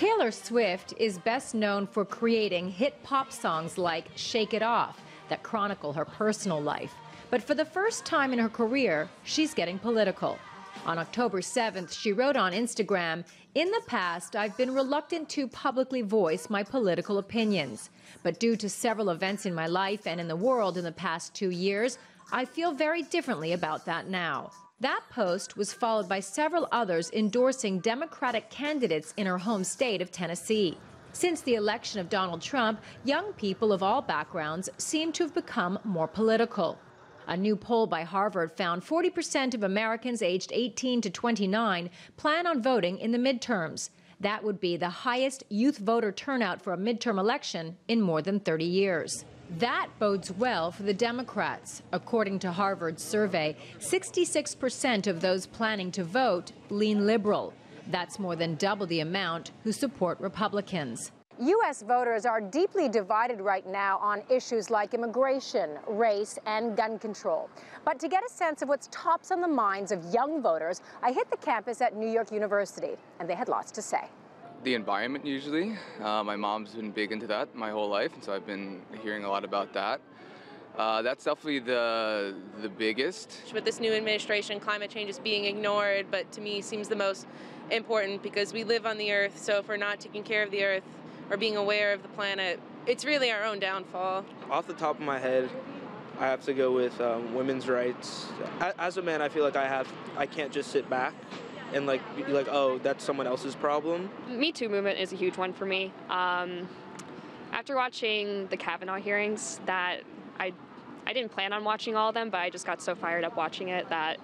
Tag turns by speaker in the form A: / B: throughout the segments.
A: Taylor Swift is best known for creating hit pop songs like Shake It Off that chronicle her personal life. But for the first time in her career, she's getting political. On October 7th, she wrote on Instagram, "In the past, I've been reluctant to publicly voice my political opinions. But due to several events in my life and in the world in the past 2 years, I feel very differently about that now." That post was followed by several others endorsing Democratic candidates in her home state of Tennessee. Since the election of Donald Trump, young people of all backgrounds seem to have become more political. A new poll by Harvard found 40% of Americans aged 18 to 29 plan on voting in the midterms. That would be the highest youth voter turnout for a midterm election in more than 30 years. That bodes well for the Democrats. According to Harvard's survey, 66% of those planning to vote lean liberal. That's more than double the amount who support Republicans.
B: U.S. voters are deeply divided right now on issues like immigration, race, and gun control. But to get a sense of what's tops on the minds of young voters, I hit the campus at New York University, and they had lots to say.
C: The environment, usually. My mom's been big into that my whole life, and so I've been hearing a lot about that. That's definitely the biggest.
D: With this new administration, climate change is being ignored, but to me seems the most important because we live on the Earth, so if we're not taking care of the Earth or being aware of the planet, it's really our own downfall.
E: Off the top of my head, I have to go with women's rights. As a man, I feel like I can't just sit back and be like, oh, that's someone else's problem.
F: Me Too movement is a huge one for me. After watching the Kavanaugh hearings, that I didn't plan on watching all of them, but I just got so fired up watching it that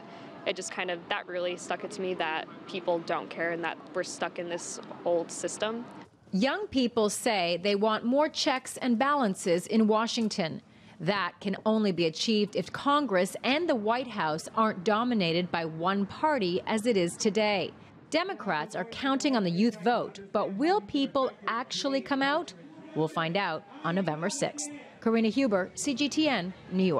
F: it just that really stuck it to me that people don't care and that we're stuck in this old system.
A: Young people say they want more checks and balances in Washington. That can only be achieved if Congress and the White House aren't dominated by one party as it is today. Democrats are counting on the youth vote, but will people actually come out? We'll find out on November 6th. Karina Huber, CGTN, New York.